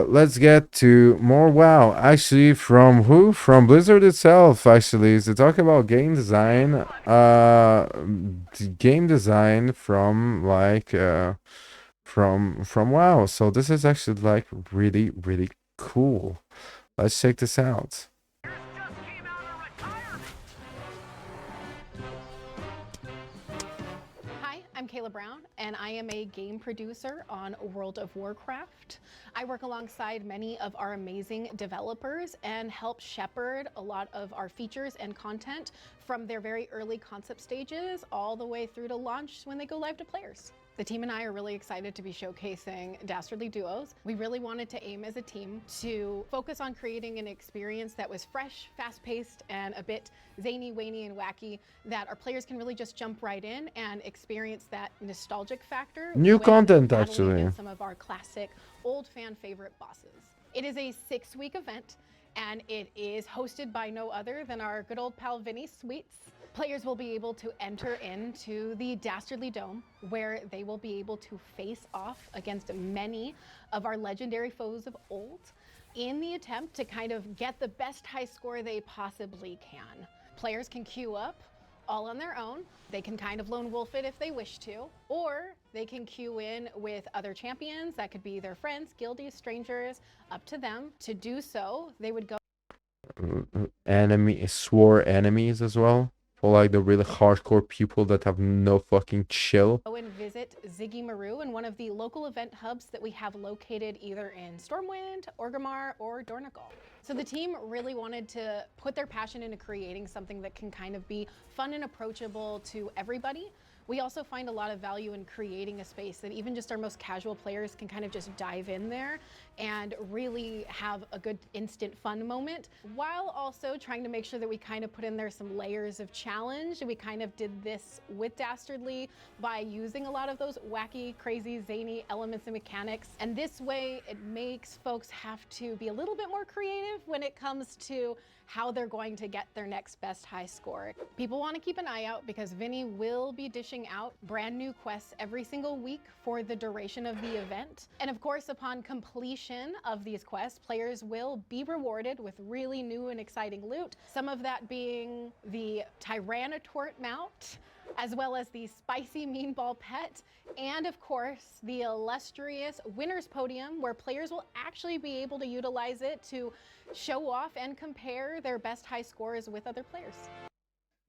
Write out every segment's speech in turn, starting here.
let's get to more WoW. Actually, from who? From Blizzard itself. Actually, to talk about game design. Game design from like from WoW. So this is actually like really cool. Let's check this out. Hi, I'm Kayla Brown, and I am a game producer on World of Warcraft. I work alongside many of our amazing developers and help shepherd a lot of our features and content from their very early concept stages all the way through to launch when they go live to players. The team and I are really excited to be showcasing Dastardly Duos. We really wanted to aim as a team to focus on creating an experience that was fresh, fast-paced, and a bit zany, wany, and wacky, that our players can really just jump right in and experience that nostalgic factor New when content battling actually. against some of our classic old fan favorite bosses. It is a 6-week event, and it is hosted by no other than our good old pal Vinny Sweets. Players will be able to enter into the Dastardly Dome, where they will be able to face off against many of our legendary foes of old in the attempt to kind of get the best high score they possibly can. Players can queue up all on their own. They can kind of lone wolf it if they wish to, or they can queue in with other champions. That could be their friends, guildies, strangers, up to them. To do so, they would go Swore enemies as well. For like the really hardcore people that have no fucking chill. Go and visit Ziggy Maru in one of the local event hubs that we have located either in Stormwind, Orgrimmar, or Dornogal. So the team really wanted to put their passion into creating something that can kind of be fun and approachable to everybody. We also find a lot of value in creating a space that even just our most casual players can kind of just dive in there and really have a good instant fun moment, while also trying to make sure that we kind of put in there some layers of challenge. We kind of did this with Dastardly by using a lot of those wacky, crazy, zany elements and mechanics. And this way it makes folks have to be a little bit more creative when it comes to how they're going to get their next best high score. People want to keep an eye out because Vinny will be dishing out brand new quests every single week for the duration of the event. And of course, upon completion of these quests, players will be rewarded with really new and exciting loot. Some of that being the Tyrannotort mount, as well as the spicy meanball pet, and of course, the illustrious winner's podium, where players will actually be able to utilize it to show off and compare their best high scores with other players.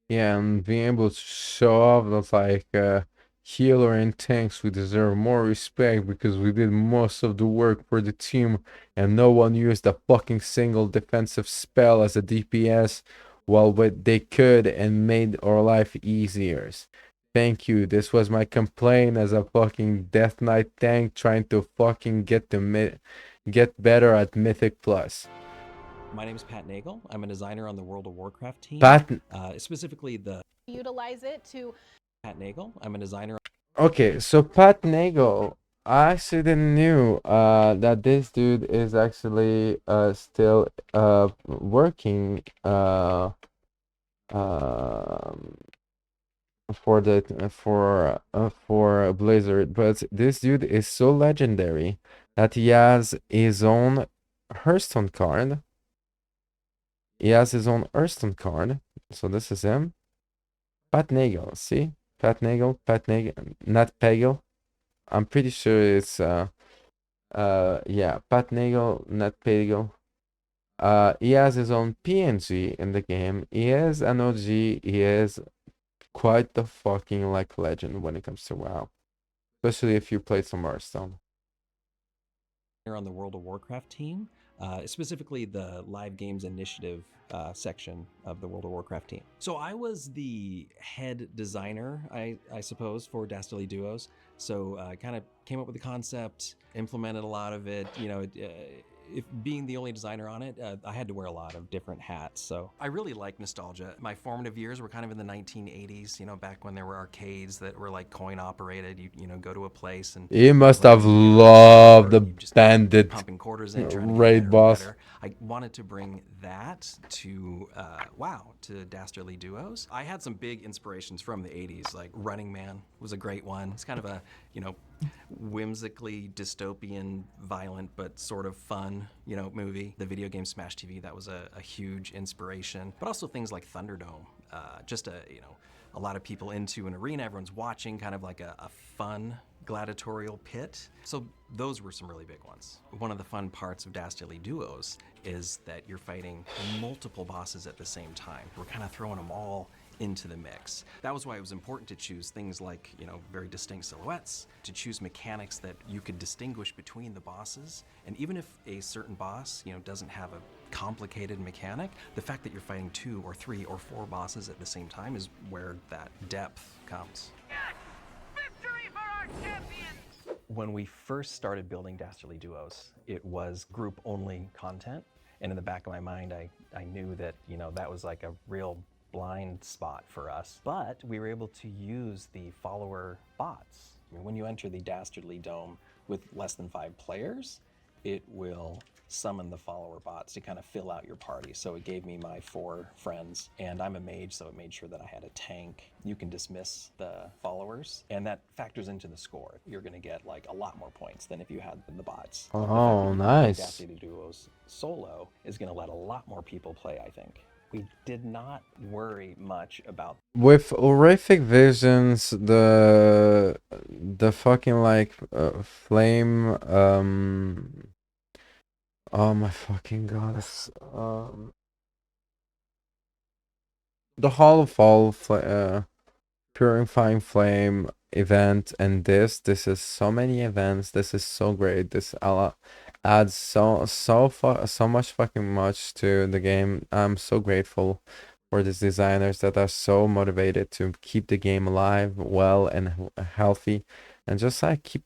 Yeah, and being able to show off that like healer and tanks, we deserve more respect because we did most of the work for the team and no one used a fucking single defensive spell as a DPS while what they could and made our life easier. Thank you. This was my complaint as a fucking Death Knight tank trying to fucking get better at Mythic Plus. My name is Pat Nagel. I'm a designer on the World of Warcraft team. Specifically the... Utilize it to... Pat Nagel. I'm a designer... Okay, so Pat Nagel, I actually didn't knew that this dude is actually still working for the for Blizzard, but this dude is so legendary that he has his own Hearthstone card. He has his own Hearthstone card. So this is him. Pat Nagel, see? Pat Nagel, not Pagel. I'm pretty sure it's yeah, Pat Nagel, not Pagel. He has his own PNG in the game. He is an OG. He is quite the fucking like legend when it comes to WoW. Especially if you played some Hearthstone. On the World of Warcraft team. Specifically the Live Games Initiative section of the World of Warcraft team. So I was the head designer, I suppose, for Dastardly Duos. So I kind of came up with the concept, implemented a lot of it. You know, if being the only designer on it, I had to wear a lot of different hats. So I really like nostalgia. My formative years were kind of in the 1980s, you know, back when there were arcades that were like coin operated. You know, go to a place and... You must have loved the bandit pumping quarters in, trying to raid boss. I wanted to bring that to WoW, to Dastardly Duos. I had some big inspirations from the 80s, like Running Man was a great one. It's kind of a, you know, whimsically dystopian, violent, but sort of fun, you know, movie. The video game Smash TV, that was a huge inspiration. But also things like Thunderdome, just you know, a lot of people into an arena, everyone's watching, kind of like a fun gladiatorial pit. So those were some really big ones. One of the fun parts of Dastardly Duos is that you're fighting multiple bosses at the same time. We're kind of throwing them all into the mix. That was why it was important to choose things like, you know, very distinct silhouettes, to choose mechanics that you could distinguish between the bosses. And even if a certain boss, you know, doesn't have a complicated mechanic, the fact that you're fighting 2 or 3 or 4 bosses at the same time is where that depth comes. Yes! Victory for our champions! When we first started building Dastardly Duos, it was group-only content. And in the back of my mind, I knew that, you know, that was like a real blind spot for us. But we were able to use the follower bots. I mean, when you enter the Dastardly Dome with less than 5 players, it will summon the follower bots to kind of fill out your party. So it gave me my 4 friends, and I'm a mage, so it made sure that I had a tank. You can dismiss the followers, and that factors into the score. You're gonna get like a lot more points than if you had the bots. Oh, The nice. Dastardly Duos solo is gonna let a lot more people play, I think. We did not worry much about With horrific visions, the fucking like flame oh my fucking goddess, the Hall of Fall purifying flame event, and this is so many events. This is so great. This adds so much fucking much to the game. I'm so grateful for these designers that are so motivated to keep the game alive, well, and healthy, and just like keep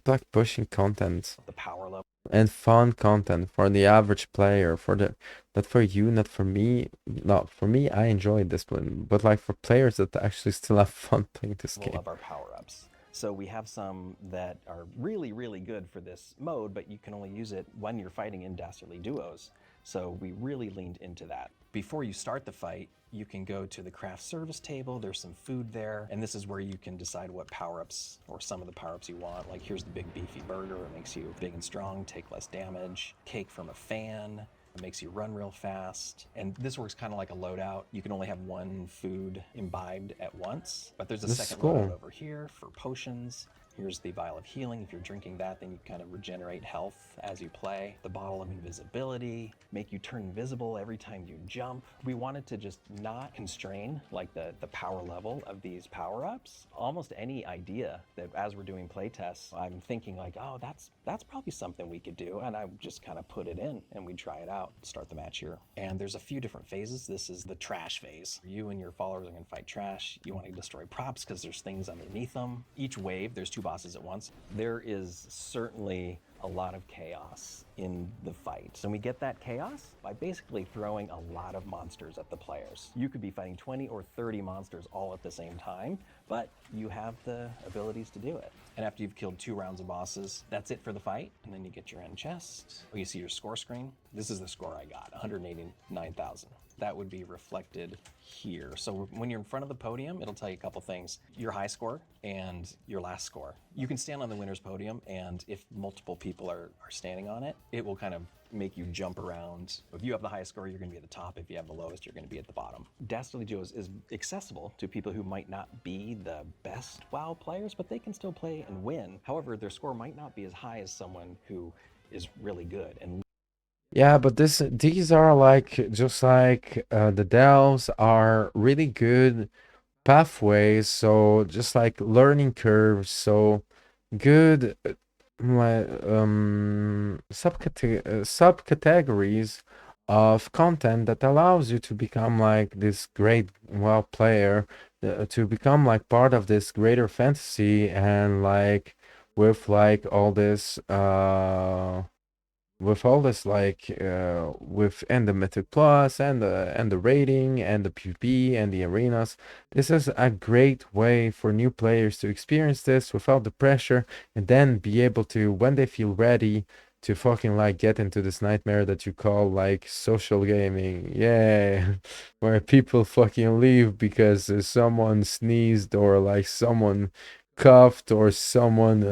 like pushing content the power level. and fun content for the average player, not for you, not for me. Not for me, I enjoyed this one, but like for players that actually still have fun playing this game. Of our power-ups. So we have some that are really, really good for this mode, but you can only use it when you're fighting in Dastardly Duos. So we really leaned into that. Before you start the fight, you can go to the craft service table. There's some food there, and this is where you can decide what power-ups or some of the power-ups you want. Like here's the big beefy burger. It makes you big and strong, take less damage. Cake from a fan. It makes you run real fast. And this works kind of like a loadout. You can only have 1 food imbibed at once, but there's a This is second cool. loadout over here for potions. Here's the vial of healing. If you're drinking that, then you kind of regenerate health as you play. The bottle of invisibility, make you turn invisible every time you jump. We wanted to just not constrain like the power level of these power-ups. Almost any idea that as we're doing play tests, I'm thinking like, oh, that's probably something we could do. And I just kind of put it in and we try it out, start the match here. And there's a few different phases. This is the trash phase. You and your followers are gonna fight trash. You want to destroy props because there's things underneath them. Each wave, there's 2 bosses at once. There is certainly a lot of chaos in the fight. And we get that chaos by basically throwing a lot of monsters at the players. You could be fighting 20 or 30 monsters all at the same time, but you have the abilities to do it. And after you've killed 2 rounds of bosses, that's it for the fight. And then you get your end chest. Oh, you see your score screen. This is the score I got, 189,000. That would be reflected here. So when you're in front of the podium, it'll tell you a couple things. Your high score and your last score. You can stand on the winner's podium, and if multiple people are standing on it, it will kind of make you jump around. If you have the highest score, you're gonna be at the top. If you have the lowest, you're gonna be at the bottom. Dastardly Duos is accessible to people who might not be the best WoW players, but they can still play and win. However, their score might not be as high as someone who is really good. And Yeah, but these are like just like the delves are really good pathways, so just like learning curves, so good subcategories of content that allows you to become like this great WoW player, to become like part of this greater fantasy, and like with like all this like with and the Mythic Plus and the rating and the PvP and the arenas. This is a great way for new players to experience this without the pressure, and then be able to, when they feel ready, to fucking like get into this nightmare that you call like social gaming. Yeah, where people fucking leave because someone sneezed or like someone coughed or someone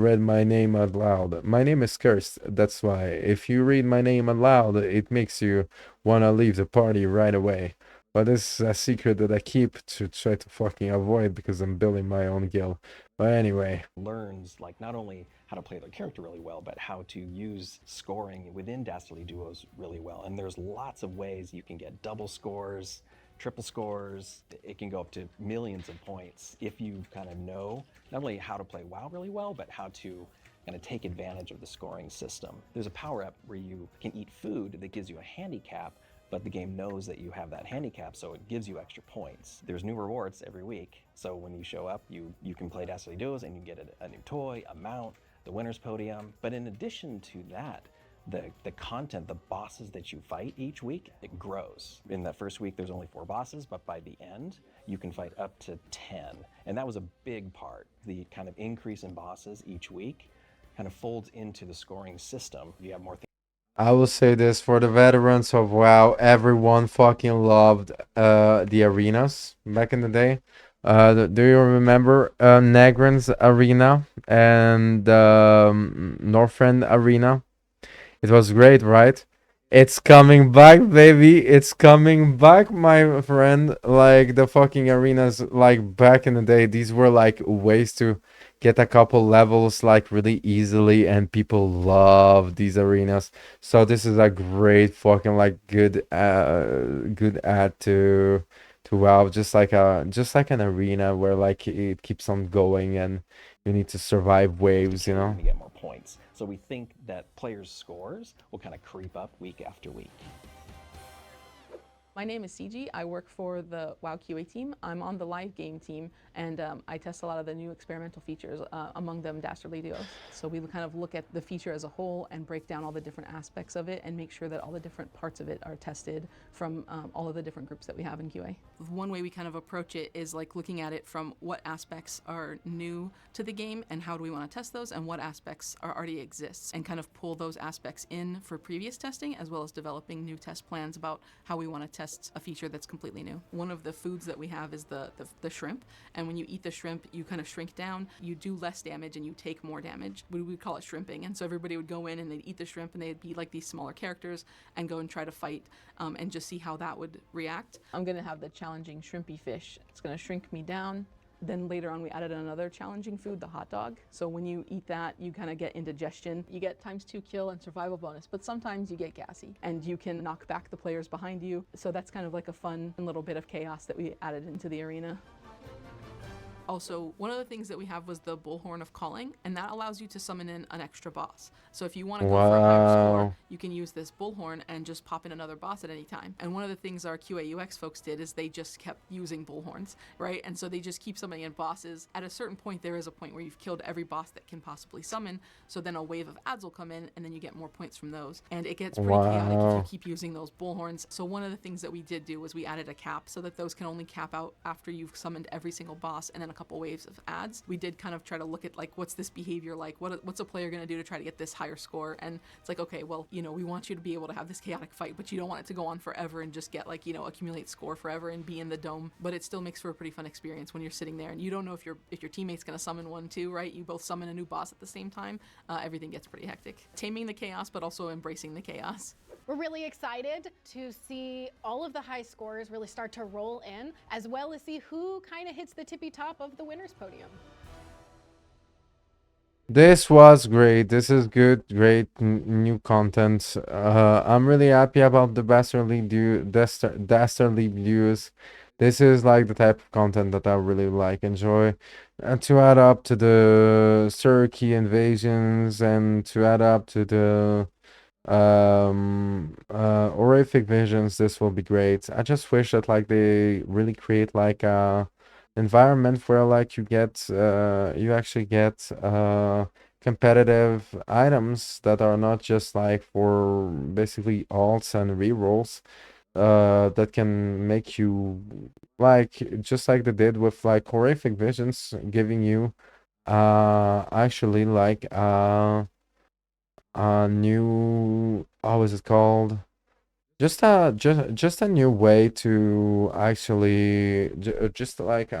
read my name out loud. My name is cursed. That's why if you read my name out loud, it makes you wanna leave the party right away. But this is a secret that I keep to try to fucking avoid because I'm building my own guild. But anyway, Learns like not only how to play their character really well, but how to use scoring within Dastardly duos really well. And there's lots of ways you can get double scores, triple scores. It can go up to millions of points if you kind of know not only how to play WoW really well, but how to kind of take advantage of the scoring system. There's a power up where you can eat food that gives you a handicap, but the game knows that you have that handicap, so it gives you extra points. There's new rewards every week, so when you show up, you can play Dastardly Duos and you get a new toy, a mount, the winner's podium. But in addition to that, the content, the bosses that you fight each week, it grows. In that first week, there's only 4 bosses, but by the end, you can fight up to 10. And that was a big part. The kind of increase in bosses each week kind of folds into the scoring system. You have more things. I will say this for the veterans of WoW, everyone fucking loved the arenas back in the day. Do you remember Negrin's arena and Northrend arena? It was great, right? It's coming back, baby. It's coming back, my friend. Like the fucking arenas, like back in the day, these were like ways to get a couple levels like really easily, and people love these arenas. So this is a great fucking like good add to WoW. Just like an arena where like it keeps on going and you need to survive waves, you know? To get more points. So we think that players' scores will kind of creep up week after week. My name is CG. I work for the WoW QA team. I'm on the live game team, and I test a lot of the new experimental features, among them Dastardly Duos. So we kind of look at the feature as a whole and break down all the different aspects of it and make sure that all the different parts of it are tested from all of the different groups that we have in QA. One way we kind of approach it is like looking at it from what aspects are new to the game and how do we want to test those, and what aspects are already exists, and kind of pull those aspects in for previous testing, as well as developing new test plans about how we want to test a feature that's completely new. One of the foods that we have is the shrimp, and when you eat the shrimp, you kind of shrink down, you do less damage and you take more damage. We would call it shrimping, and so everybody would go in and they'd eat the shrimp and they'd be like these smaller characters and go and try to fight and just see how that would react. I'm gonna have the challenging shrimpy fish. It's gonna shrink me down. Then later on, we added another challenging food, the hot dog. So when you eat that, you kind of get indigestion. You get ×2 kill and survival bonus, but sometimes you get gassy and you can knock back the players behind you. So that's kind of like a fun little bit of chaos that we added into the arena. Also, one of the things that we have was the Bullhorn of Calling, and that allows you to summon in an extra boss. So if you want to go for a higher score, you can use this Bullhorn and just pop in another boss at any time. And one of the things our QA UX folks did is they just kept using Bullhorns, right? And so they just keep summoning in bosses. At a certain point, there is a point where you've killed every boss that can possibly summon, so then a wave of ads will come in, and then you get more points from those. And it gets pretty chaotic if you keep using those Bullhorns. So one of the things that we did do was we added a cap so that those can only cap out after you've summoned every single boss, and then a couple waves of ads. We did kind of try to look at like, what's this behavior like? What's a player going to do to try to get this higher score? And it's like, okay, well, you know, we want you to be able to have this chaotic fight, but you don't want it to go on forever and just get like, you know, accumulate score forever and be in the dome. But it still makes for a pretty fun experience when you're sitting there and you don't know if your teammate's going to summon one too, right? You both summon a new boss at the same time. Everything gets pretty hectic. Taming the chaos, but also embracing the chaos. We're really excited to see all of the high scores really start to roll in, as well as see who kind of hits the tippy top of the winner's podium. This was great. This is good, great new content. I'm really happy about the Dastardly views. This is like the type of content that I really like, enjoy. And to add up to the Turkey invasions and to add up to the horrific visions, this will be great. I just wish that like they really create like a environment where like you actually get competitive items that are not just like for basically alts and rerolls that can make you like just like they did with like horrific visions, giving you actually like a new, how is it called? Just a new way to actually just like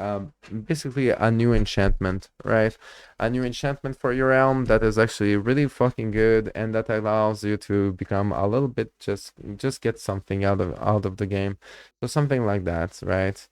basically a new enchantment, right? A new enchantment for your realm that is actually really fucking good and that allows you to become a little bit just get something out of the game. So something like that, right?